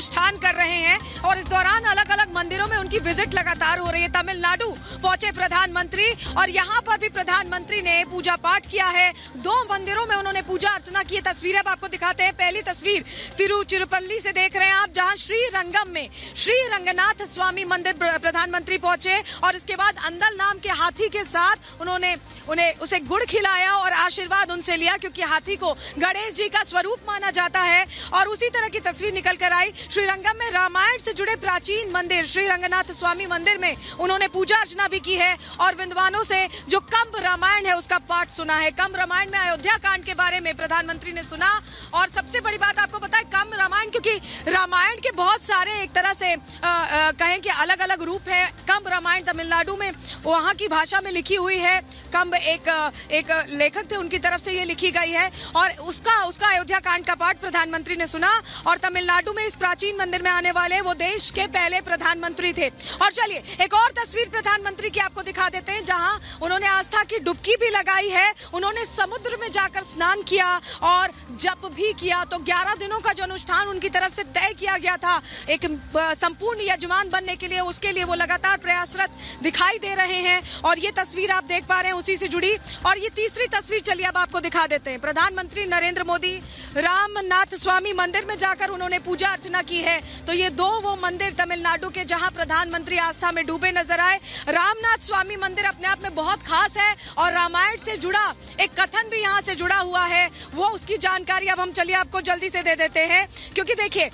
अनुष्ठान कर रहे हैं और इस दौरान अलग अलग मंदिरों में उनकी विजिट लगातार हो रही है। तमिलनाडु पहुंचे प्रधानमंत्री और यहाँ पर भी प्रधानमंत्री ने पूजा पाठ किया है। 2 मंदिरों में उन्होंने पूजा अर्चना की। तस्वीरें अब आपको दिखाते हैं। पहली तस्वीर तिरुचिरापल्ली से देख रहे हैं आप, जहाँ श्रीरंगम में श्री रंगनाथ स्वामी मंदिर प्रधानमंत्री पहुंचे और इसके बाद अंदल नाम के हाथी के साथ उन्होंने उसे गुड़ खिलाया और आशीर्वाद उनसे लिया, क्योंकि हाथी को गणेश जी का स्वरूप माना जाता है। और उसी तरह की तस्वीर निकल कर आई श्रीरंगम में रामायण से जुड़े प्राचीन मंदिर श्री रंगनाथ स्वामी मंदिर में उन्होंने पूजा अर्चना भी की है और विद्वानों से जो कंब रामायण है उसका पाठ सुना है। कंब रामायण में अयोध्या कांड के बारे में प्रधानमंत्री ने सुना। और सबसे बड़ी बात आपको पता है, कंब रामायण, क्योंकि रामायण के बहुत सारे एक तरह से कहें कि अलग अलग रूप है। कंब रामायण तमिलनाडु में वहाँ की भाषा में लिखी हुई है। कंब एक लेखक थे, उनकी तरफ से ये लिखी गई है और उसका अयोध्या कांड का पाठ प्रधानमंत्री ने सुना। और तमिलनाडु में इस प्राचीन मंदिर में आने वाले वो देश के पहले प्रधानमंत्री थे। और चलिए एक और तस्वीर प्रधानमंत्री की आपको दिखा देते हैं, जहां उन्होंने आस्था की डुबकी भी लगाई है। उन्होंने समुद्र में जाकर स्नान किया और जप भी किया। तो 11 दिनों का जो अनुष्ठान उनकी तरफ से तय किया गया था एक संपूर्ण यजमान बनने के लिए, उसके लिए वो लगातार प्रयासरत दिखाई दे रहे हैं। और ये तस्वीर आप देख पा रहे हैं उसी से जुड़ी। और ये तीसरी तस्वीर चलिए अब आपको दिखा देते हैं। प्रधानमंत्री नरेंद्र मोदी रामनाथ स्वामी मंदिर में जाकर उन्होंने पूजा अर्चना की है। तो ये 2 वो मंदिर तमिलनाडु के जहां प्रधानमंत्री आस्था में डूबे नजर आए। रामनाथ स्वामी मंदिर अपने आप में बहुत खास है और रामायण से जुड़ा एक कथन भी यहाँ से जुड़ा हुआ है। वो उसकी जानकारी अब हम चलिए आपको जल्दी से दे देते हैं, क्योंकि देखिए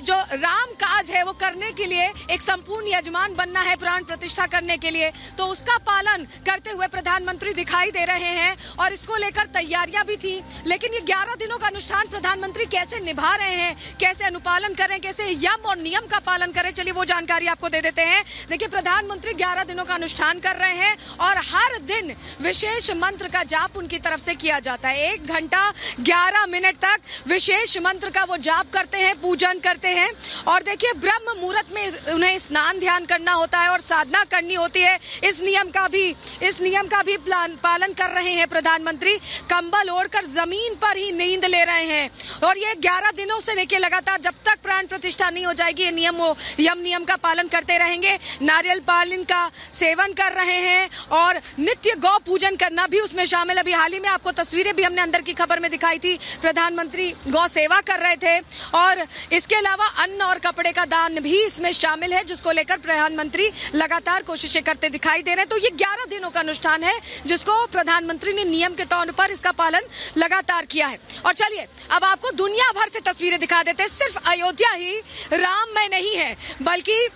जो राम काज है वो करने के लिए एक संपूर्ण यजमान बनना है, प्राण प्रतिष्ठा करने के लिए। तो उसका पालन करते हुए प्रधानमंत्री दिखाई दे रहे हैं और इसको लेकर तैयारियां भी थी। लेकिन ये 11 दिनों का अनुष्ठान प्रधानमंत्री कैसे निभा रहे हैं, कैसे अनुपालन करें, कैसे यम और नियम का पालन करें, चलिए वो जानकारी आपको दे देते हैं। देखिए प्रधानमंत्री 11 दिनों का अनुष्ठान कर रहे हैं और हर दिन विशेष मंत्र का जाप उनकी तरफ से किया जाता है। 1 घंटा 11 मिनट तक विशेष मंत्र का वो जाप करते हैं, पूजन करते हैं। और देखिए ब्रह्म मुहूर्त में उन्हें स्नान ध्यान करना होता है और साधना करनी होती है। इस नियम का भी पालन कर रहे हैं प्रधानमंत्री। कंबल ओढ़कर जमीन पर ही नींद ले रहे हैं और ये 11 दिनों से देखिए लगातार जब तक प्राण प्रतिष्ठा नहीं हो जाएगी ये यम नियम का पालन करते रहेंगे। नारियल पालन का सेवन कर रहे हैं और नित्य गौ पूजन करना भी उसमें शामिल। अभी हाल ही में आपको तस्वीरें भी हमने अंदर की खबर में दिखाई थी, प्रधानमंत्री गौ सेवा कर रहे थे। और इसके अलावा अन्न और कपड़े का दान भी इसमें शामिल है, जिसको लेकर प्रधानमंत्री लगातार कोशिशें करते दिखाई दे रहे हैं। तो ये 11 दिनों का अनुष्ठान है जिसको प्रधानमंत्री ने नियम के तौर पर इसका पालन लगातार किया है। और चलिए अब आपको दुनिया भर से तस्वीरें दिखा देते हैं। सिर्फ अयोध्या ही राममय नहीं है, बल्कि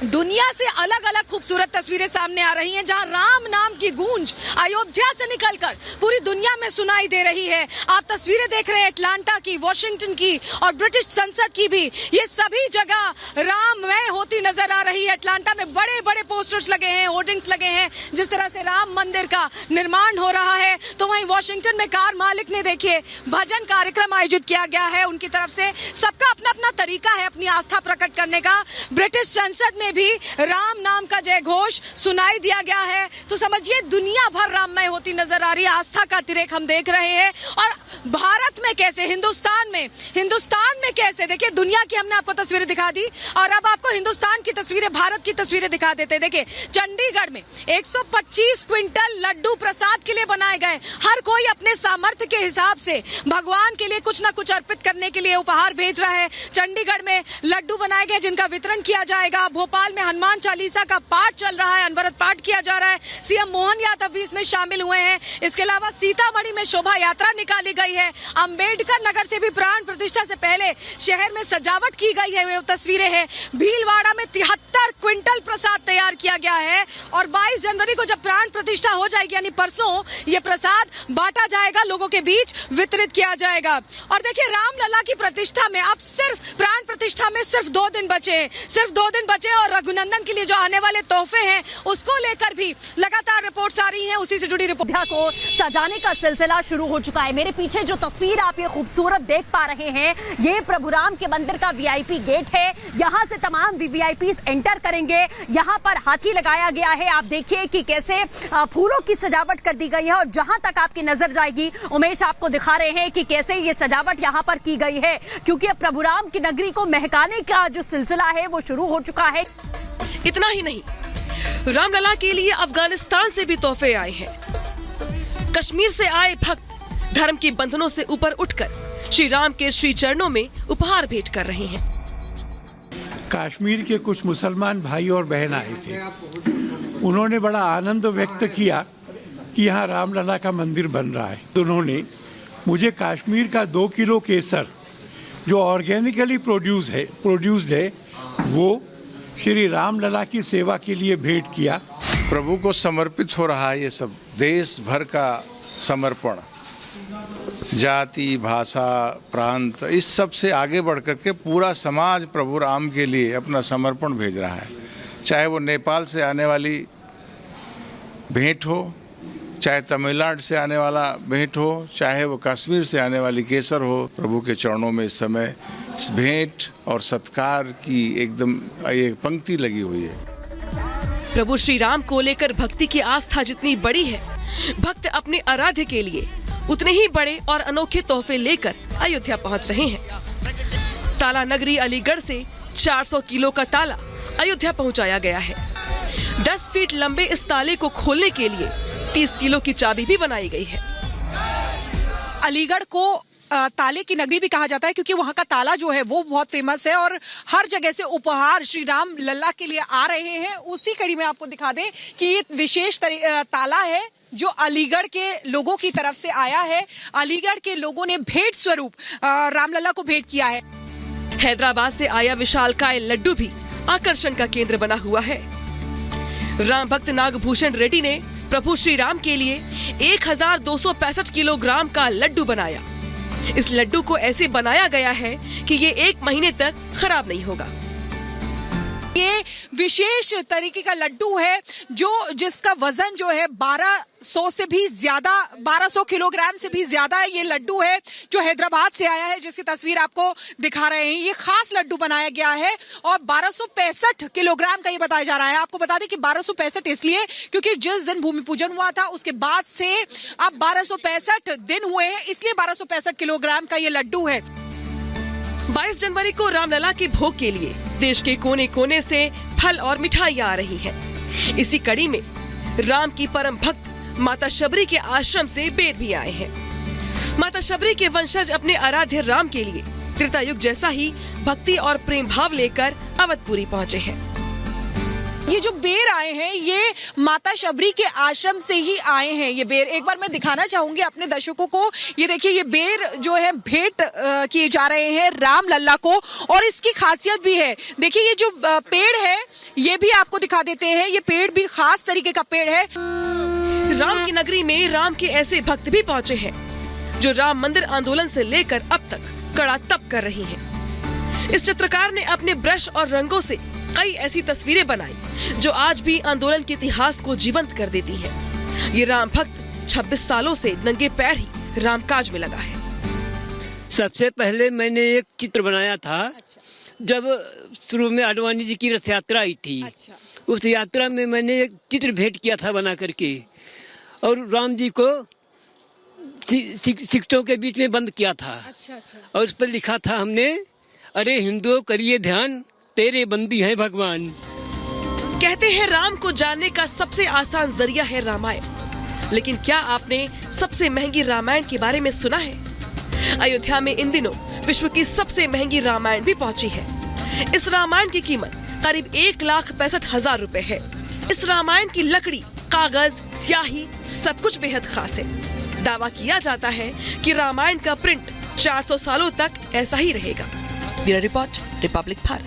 दुनिया से अलग अलग खूबसूरत तस्वीरें सामने आ रही हैं, जहां राम नाम की गूंज अयोध्या से निकलकर पूरी दुनिया में सुनाई दे रही है। आप तस्वीरें देख रहे हैं अटलांटा की, वॉशिंगटन की और ब्रिटिश संसद की भी। ये सभी जगह राममय होती नजर आ रही है। अटलांटा में बड़े बड़े पोस्टर्स लगे हैं, होर्डिंग्स लगे हैं, जिस तरह से राम मंदिर का निर्माण हो रहा है। तो वहीं वॉशिंगटन में कार मालिक ने देखिए भजन कार्यक्रम आयोजित किया गया है उनकी तरफ से। सबका अपना अपना तरीका है अपनी आस्था प्रकट करने का। ब्रिटिश संसद में भी राम नाम का जय घोष सुनाई दिया गया है। तो समझिए दुनिया भर राममय होती नजर आ रही है। आस्था का तिरेक हम देख रहे हैं। और भारत में कैसे, हिंदुस्तान में कैसे, देखिए दुनिया की हमने आपको तस्वीरें दिखा दी और अब आपको हिंदुस्तान की तस्वीरें, भारत की तस्वीरें दिखा देते हैं। देखिए चंडीगढ़ में 125 क्विंटल लड्डू प्रसाद के लिए बनाए गए। हर कोई अपने सामर्थ्य के हिसाब से भगवान के लिए कुछ ना कुछ अर्पित करने के लिए उपहार भेज रहा है। चंडीगढ़ में लड्डू बनाए गए जिनका वितरण किया जाएगा। भोपाल में हनुमान चालीसा का पाठ चल रहा है, अनवरत पाठ किया जा रहा है। सीएम मोहन यादव भी इसमें शामिल हुए हैं। इसके अलावा सीतामढ़ी में शोभा यात्रा निकाली गई है। अंबेडकर नगर से भी प्राण प्रतिष्ठा से पहले शहर में सजावट की गई है, वो तस्वीरें हैं। भीलवाड़ा में 73 क्विंटल प्रसाद तैयार किया गया है और 22 जनवरी को जब प्राण प्रतिष्ठा हो जाएगी यानी परसों, ये प्रसाद बांटा जाएगा, लोगों के बीच वितरित किया जाएगा। और देखिए रामलला की प्रतिष्ठा में अब सिर्फ प्राण प्रतिष्ठा में सिर्फ 2 दिन बचे और रघुनंदन के लिए जो आने वाले तोहफे हैं उसको लेकर भी लगातार रिपोर्ट्स आ रही हैं। उसी से जुड़ी रिपोर्ट को सजाने का सिलसिला शुरू हो चुका है। मेरे पीछे जो तस्वीर आप ये खूबसूरत देख पा रहे हैं, ये प्रभु राम के मंदिर का वीआईपी गेट है। यहाँ से तमाम वीआईपीज एंटर करेंगे। यहाँ पर हाथी लगाया गया है। आप देखिए कि कैसे फूलों की सजावट कर दी गई है और जहां तक आपकी नजर जाएगी, उमेश आपको दिखा रहे हैं कि कैसे ये सजावट यहाँ पर की गई है, क्योंकि अब प्रभु राम की नगरी को महकाने का जो सिलसिला है वो शुरू हो चुका है। इतना ही नहीं, रामलला के लिए अफगानिस्तान से भी तोहफे आए हैं। कश्मीर से आए भक्त धर्म के बंधनों से ऊपर उठकर श्री राम के श्री चरणों में उपहार भेंट कर रहे हैं। कश्मीर के कुछ मुसलमान भाई और बहन आए थे। उन्होंने बड़ा आनंद व्यक्त किया कि यहाँ रामलला का मंदिर बन रहा है। उन्होंने मुझे कश्मीर का 2 किलो केसर जो ऑर्गेनिकली प्रोड्यूस्ड है वो श्री रामलला की सेवा के लिए भेंट किया। प्रभु को समर्पित हो रहा है ये सब, देश भर का समर्पण, जाति, भाषा, प्रांत, इस सब से आगे बढ़ कर के पूरा समाज प्रभु राम के लिए अपना समर्पण भेज रहा है। चाहे वो नेपाल से आने वाली भेंट हो, चाहे तमिलनाडु से आने वाला भेंट हो, चाहे वो कश्मीर से आने वाली केसर हो, प्रभु के चरणों में इस समय इस भेंट और सत्कार की एकदम एक पंक्ति लगी हुई है। प्रभु श्री राम को लेकर भक्ति की आस्था जितनी बड़ी है, भक्त अपने आराध्य के लिए उतने ही बड़े और अनोखे तोहफे लेकर अयोध्या पहुंच रहे हैं। ताला नगरी अलीगढ़ से 400 किलो का ताला अयोध्या पहुंचाया गया है। 10 फीट लंबे इस ताले को खोलने के लिए 30 किलो की चाबी भी बनाई गई है। अलीगढ़ को ताले की नगरी भी कहा जाता है क्योंकि वहाँ का ताला जो है वो बहुत फेमस है और हर जगह से उपहार श्री राम लल्ला के लिए आ रहे हैं। उसी कड़ी में आपको दिखा दें कि ये विशेष ताला है जो अलीगढ़ के लोगों की तरफ से आया है। अलीगढ़ के लोगों ने भेंट स्वरूप रामलला को भेंट किया है। हैदराबाद से आया विशालकाय लड्डू भी आकर्षण का केंद्र बना हुआ है। राम भक्त नागभूषण रेड्डी ने प्रभु श्री राम के लिए 1265 किलोग्राम का लड्डू बनाया। इस लड्डू को ऐसे बनाया गया है कि ये 1 महीने तक खराब नहीं होगा। ये विशेष तरीके का लड्डू है जिसका वजन जो है 1200 किलोग्राम से भी ज्यादा ये लड्डू है जो हैदराबाद से आया है, जिसकी तस्वीर आपको दिखा रहे हैं। ये खास लड्डू बनाया गया है और 1265 किलोग्राम का ये बताया जा रहा है। आपको बता दें कि 1265 इसलिए क्योंकि जिस दिन भूमि पूजन हुआ था उसके बाद से अब 1265 दिन हुए हैं, इसलिए 1265 किलोग्राम का ये लड्डू है। 22 जनवरी को रामलला के भोग के लिए देश के कोने कोने से फल और मिठाइयां आ रही हैं। इसी कड़ी में राम की परम भक्त माता शबरी के आश्रम से बेर भी आए हैं। माता शबरी के वंशज अपने आराध्य राम के लिए त्रेता युग जैसा ही भक्ति और प्रेम भाव लेकर अवधपुरी पहुँचे हैं। ये जो बेर आए हैं ये माता शबरी के आश्रम से ही आए हैं। ये बेर एक बार मैं दिखाना चाहूंगी अपने दर्शकों को। ये देखिए, ये बेर जो है भेंट किए जा रहे हैं राम लल्ला को और इसकी खासियत भी है। देखिए, ये जो पेड़ है ये भी आपको दिखा देते हैं। ये पेड़ भी खास तरीके का पेड़ है। राम की नगरी में राम के ऐसे भक्त भी पहुँचे हैं जो राम मंदिर आंदोलन से लेकर अब तक कड़ा तप कर रही हैं। इस चित्रकार ने अपने ब्रश और रंगों से कई ऐसी तस्वीरें बनाई जो आज भी आंदोलन के इतिहास को जीवंत कर देती हैं। ये राम भक्त 26 सालों से नंगे पैर ही रामकाज में लगा है। सबसे पहले मैंने एक चित्र बनाया था। जब शुरू में आडवाणी जी की रथ यात्रा आई थी। उस यात्रा में मैंने एक चित्र भेंट किया था बना करके और राम जी को सिक्कों के बीच में बंद किया था। और उस पर लिखा था हमने, अरे हिंदुओं करिए ध्यान, तेरे बंदी हैं भगवान। कहते हैं राम को जानने का सबसे आसान जरिया है रामायण, लेकिन क्या आपने सबसे महंगी रामायण के बारे में सुना है? अयोध्या में इन दिनों विश्व की सबसे महंगी रामायण भी पहुंची है। इस रामायण की कीमत करीब 1,65,000 रुपए है। इस रामायण की लकड़ी, कागज, स्याही सब कुछ बेहद खास है। दावा किया जाता है कि रामायण का प्रिंट 400 सालों तक ऐसा ही रहेगा। Bureau report, Republic Bharat.